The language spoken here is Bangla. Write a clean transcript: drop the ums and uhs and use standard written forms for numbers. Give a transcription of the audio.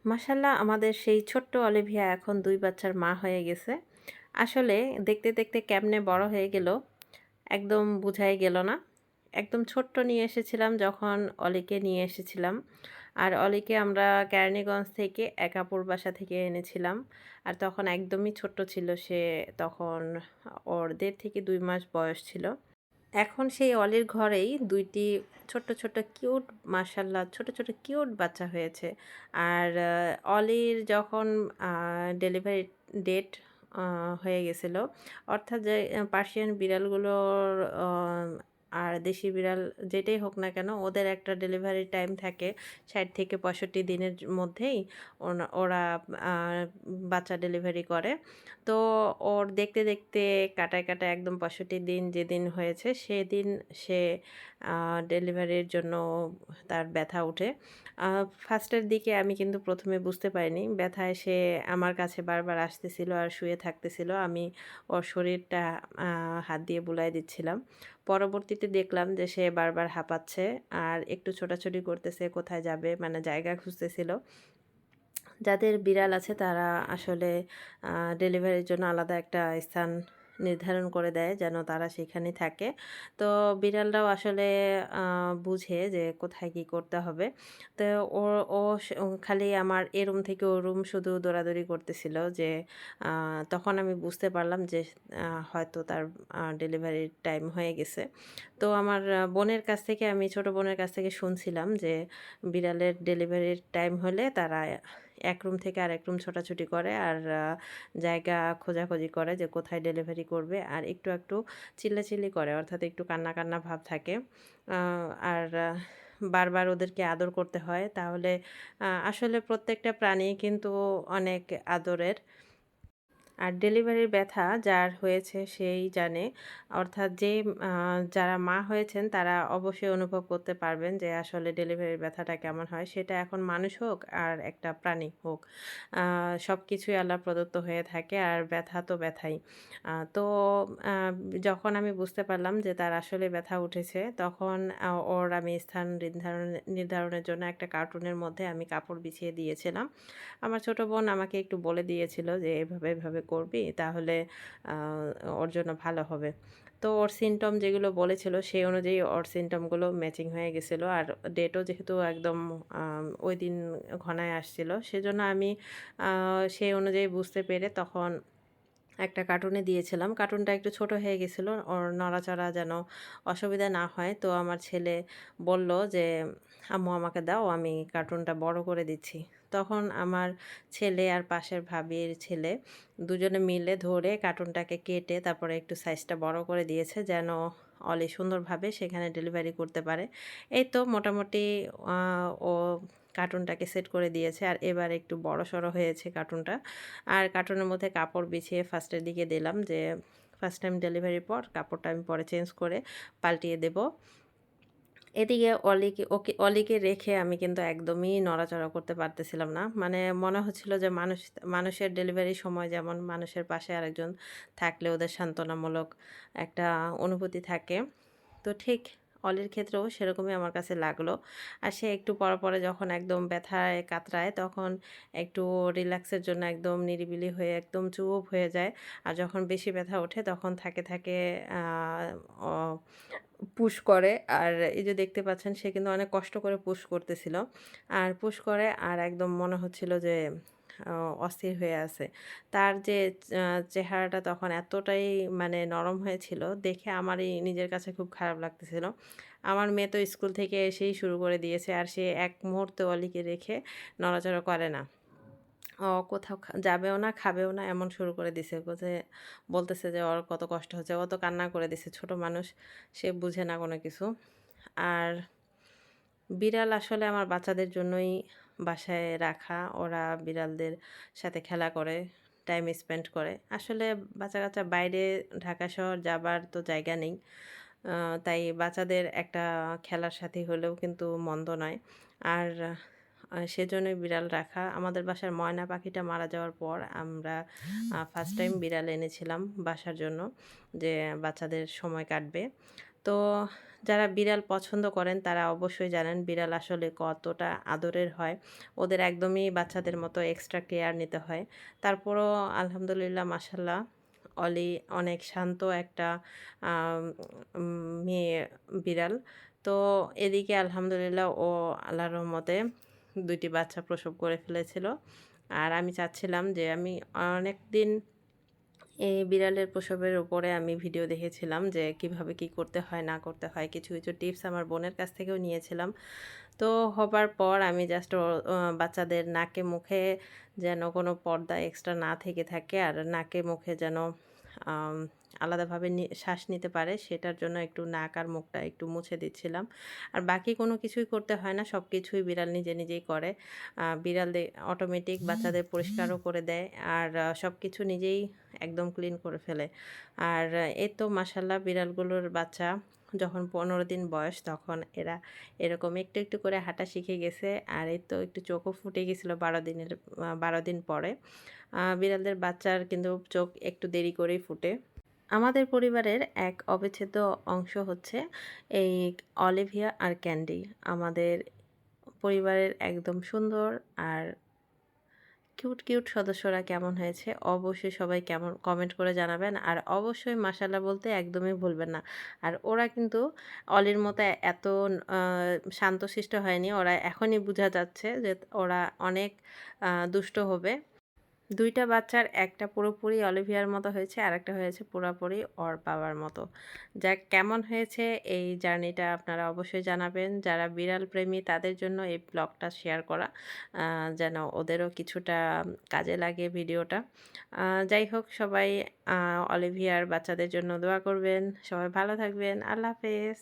মাশাল্লাহ আমাদের সেই ছোট্ট অলিভিয়া এখন ২ বাচ্চার মা হয়ে গেছে। আসলে দেখতে, দেখতে কেমনে বড় হয়ে গেল একদম বুঝাই গেল না। একদম ছোট্ট নিয়ে এসেছিলাম যখন অলিকে নিয়ে এসেছিলাম। আর অলিকে আমরা কেরানীগঞ্জ থেকে এক আপুর বাসা থেকে এনেছিলাম। আর তখন একদমই ছোট্ট ছিল সে, তখন ওর ১.৫ থেকে ২ মাস বয়স ছিল। এখন সেই অলির ঘরেই ২ টি ছোট্ট, ছোট্ট কিউট মাশাআল্লাহ ছোট, ছোট কিউট বাচ্চা হয়েছে। আর অলির যখন আ ডেলিভারি ডেট আ হয়ে গেছিল, অর্থাৎ যে পার্সিয়ান বিড়ালগুলোর আর দেশি বিড়াল যেটাই হোক না কেন ওদের একটা ডেলিভারি টাইম থাকে ৬০ থেকে ৬৫ দিনের মধ্যেই ওরা আ বাচ্চা ডেলিভারি করে। তো ওর দেখতে, দেখতে কাটায়, কাটায় একদম ৬৫ দিন যেদিন হয়েছে সেদিন সে আ ডেলিভারির জন্য তার ব্যথা ওঠে। আ ফার্স্টের দিকে আমি কিন্তু ১ম এ বুঝতে পারিনি। ব্যথায় সে আমার কাছে বারবার আসতেছিল আর শুয়ে থাকতেছিল। আমি ওর শরীরটা আ হাত দিয়ে বুলায় দিচ্ছিলাম। পরবর্তীতে দেখলাম যে সে বারবার হাঁপাচ্ছে আর একটু ছোটাছুটি করতেছে, কোথায় যাবে মানে জায়গা খুঁজতেছিল। যাদের বিড়াল আছে তারা আসলে আ ডেলিভারির জন্য আলাদা একটা স্থান নির্ধারণ করে দেয় যেন তারা সেখানেই থাকে। তো বিড়ালরাও আসলে আ বুঝে যে কোথায় কি করতে হবে। তো ও ও ও খালি আমার এ রুম থেকে ও রুম শুধু দৌড়াদৌড়ি করতেছিল যে আ তখন আমি বুঝতে পারলাম যে হয়তো তার ডেলিভারির টাইম হয়ে গেছে। তো আমার বোনের কাছ থেকে আমি ছোট বোনের কাছ থেকে শুনছিলাম যে বিড়ালের ডেলিভারির টাইম হলে তারা এক রুম থেকে আরেক রুম ছোটাছুটি করে আর জায়গা খোঁজাখুঁজি করে যে কোথায় ডেলিভারি করবে আর একটু, একটু চিল্লাচিল্লি করে অর্থাৎ একটু কান্না, কান্না ভাব থাকে। আ আর বারবার ওদেরকে আদর করতে হয়। তাহলে আসলে প্রত্যেকটা প্রাণী কিন্তু অনেক আদরের। আর ডেলিভারির ব্যথা যার হয়েছে সেই জানে। অর্থাৎ যে আ যারা মা হয়েছেন তারা অবশ্যই অনুভব করতে পারবেন যে আসলে ডেলিভারির ব্যথাটা কেমন হয়। সেটা এখন মানুষ হোক আর একটা প্রাণী হোক। সবকিছুই আল্লাহ প্রদত্ত হয়ে থাকে আর ব্যথা তো ব্যথাই। তো আ যখন আমি বুঝতে পারলাম যে তার আসলে ব্যথা উঠেছে তখন ওর আমি স্থান নির্ধারণের জন্য একটা কার্টুনের মধ্যে আমি কাপড় বিছিয়ে দিয়েছিলাম। আমার ছোট বোন আমাকে একটু বলে দিয়েছিল যে, "এভাবে, এভাবে করবি তাহলে আ ওর জন্য ভালো হবে।" তো ওর সিম্পটম যেগুলো বলেছিল সেই অনুযায়ী ওর সিম্পটম গুলো ম্যাচিং হয়ে গেছিল। আর ডেটও যেহেতু একদম ওইদিন ঘনায় আসছিল, সেজন্য আমি আ সেই অনুযায়ী বুঝতে পেরে তখন একটা কার্টুনে দিয়েছিলাম। কার্টুনটা একটু ছোট হয়ে গেছিল। ওর নড়াচড়া যেন অসুবিধা না হয়। তো আমার ছেলে বলল যে, "আম্মু আমাকে দাও, আমি কার্টুনটা বড় করে দিচ্ছি।" তখন আমার ছেলে আর পাশের ভাবির ছেলে দুজনে মিলে ধরে কার্টুনটাকে কেটে তারপরে একটু সাইজটা বড় করে দিয়েছে যেন অলি সুন্দরভাবে সেখানে ডেলিভারি করতে পারে। এই তো মোটামুটি আ ও কার্টুনটাকে সেট করে দিয়েছে। আর এবার একটু বড়সড় হয়েছে কার্টুনটা। আর কার্টুনের মধ্যে কাপড় বিছিয়ে ফার্স্টের দিকে দিলাম যে ফার্স্ট টাইম ডেলিভারির পর কাপড়টা আমি পরে চেঞ্জ করে পাল্টিয়ে দেব। এদিকে অলিকে রেখে আমি কিন্তু একদমই নড়াচড়া করতে পারতেছিলাম না। মানে মনে হচ্ছিল যে মানুষের ডেলিভারির সময় যেমন মানুষের পাশে আরেকজন থাকলে ওদের সান্ত্বনামূলক একটা অনুভূতি থাকে। তো ঠিক অলির ক্ষেত্রেও সেরকমই আমার কাছে লাগলো। আর সে একটু পরে, পরে যখন একদম ব্যথায় কাতরায় তখন একটু রিল্যাক্সের জন্য একদম নিরিবিলি হয়ে একদম চুপ হয়ে যায়। আর যখন বেশি ব্যথা ওঠে তখন থাকে, থাকে আ অ পুশ করে। আর এই যে দেখতে পাচ্ছেন সে কিন্তু অনেক কষ্ট করে পুশ করতেছিল। আর পুশ করে আর একদম মনে হচ্ছিল যে অ অস্থির হয়ে আছে। তার যে আ চেহারাটা তখন এতটাই মানে নরম হয়েছিল দেখে আমারই নিজের কাছে খুব খারাপ লাগতেছিল। আমার মেয়ে তো স্কুল থেকে এসেই শুরু করে দিয়েছে আর সে এক মুহূর্ত অলিকে রেখে নড়াচড়া করে না। কোথাও যাবেও না, খাবেও না এমন শুরু করে দিছে। বলতেছে যে ওর কত কষ্ট হচ্ছে। ও তো কান্না করে দিছে। ছোট মানুষ, সে বুঝে না কোনো কিছু। আর বিড়াল আসলে আমার বাচ্চাদের জন্যই বাসায় রাখা। ওরা বিড়ালদের সাথে খেলা করে, টাইম স্পেন্ড করে। আসলে বাচ্চা-কাচ্চা বাইরে ঢাকা শহর যাবার তো জায়গা নেই। আ তাই বাচ্চাদের একটা খেলার সাথী হলেও কিন্তু মন্দ নয়। আর সেজন্যই বিড়াল রাখা। আমাদের বাসার ময়না পাখিটা মারা যাওয়ার পর আমরা ফার্স্ট টাইম বিড়াল এনেছিলাম বাসার জন্য যে বাচ্চাদের সময় কাটবে। তো যারা বিড়াল পছন্দ করেন তারা অবশ্যই জানেন বিড়াল আসলে কতটা আদরের হয়। ওদের একদমই বাচ্চাদের মতো এক্সট্রা কেয়ার নিতে হয়। তারপরও আলহামদুলিল্লাহ মাশাআল্লাহ অলি অনেক শান্ত একটা আম মেয়ে বিড়াল। তো এদিকে আলহামদুলিল্লাহ ও আল্লাহর রহমতে ২ টি বাচ্চা প্রসব করে ফেলেছিল। আর আমি চাচ্ছিলাম যে আমি অনেকদিন এই বিড়ালের প্রসবের উপরে আমি ভিডিও দেখেছিলাম যে কিভাবে কি করতে হয় না করতে হয়। কিছু, কিছু টিপস আমার বোনের কাছ থেকেও নিয়েছিলাম। তো হবার পর আমি জাস্ট বাচ্চাদের নাকে মুখে যেন কোনো পর্দা এক্সট্রা না থেকে থাকে আর নাকে মুখে যেন আম আলাদাভাবে শ্বাস নিতে পারে সেটার জন্য একটু নাক আর মুখটা একটু মুছে দিচ্ছিলাম। আর বাকি কোনো কিছুই করতে হয় না। সবকিছুই বিড়াল নিজে নিজেই করে। বিড়াল অটোমেটিক বাচ্চাদের পরিষ্কারও করে দেয়। আর সবকিছু নিজেই একদম ক্লিন করে ফেলে। আর এই তো মাশাআল্লাহ বিড়ালগুলোর বাচ্চা যখন ১৫ দিন বয়স তখন এরা এরকম একটু, একটু করে হাঁটা শিখে গেছে। আর এই তো একটু চোখও ফুটে গেছিল ১২ দিন পরে। বিড়ালদের বাচ্চার কিন্তু চোখ একটু দেরি করেই ফুটে। আমাদের পরিবারের এক অবিচ্ছেদ্য অংশ হচ্ছে এই অলিভিয়া আর ক্যান্ডি। আমাদের পরিবারের একদম সুন্দর আর কিউট, কিউট সদস্যরা কেমন হয়েছে অবশ্যই সবাই কেমন কমেন্ট করে জানাবেন। আর অবশ্যই মাশাআল্লাহ বলতে একদমই ভুলবেন না। আর ওরা কিন্তু অলির মতো এত আ শান্তশিষ্ট হয়নি। ওরা এখনই বুঝা যাচ্ছে যে ওরা অনেক দুষ্ট হবে। ২ টা বাচ্চার একটা পুরোপুরি অলিভিয়ার মতো হয়েছে, আরেকটা হয়েছে পুরাপুরি ওর বাবার মতো। যাক কেমন হয়েছে এই জার্নিটা আপনারা অবশ্যই জানাবেন। যারা বিড়াল প্রেমী তাদের জন্য এই ব্লগটা শেয়ার করা। যেন ওদেরও কিছুটা কাজে লাগে ভিডিওটা। যাই হোক সবাই আ অলিভিয়ার বাচ্চাদের জন্য দোয়া করবেন। সবাই ভালো থাকবেন। আল্লাহ হাফেজ।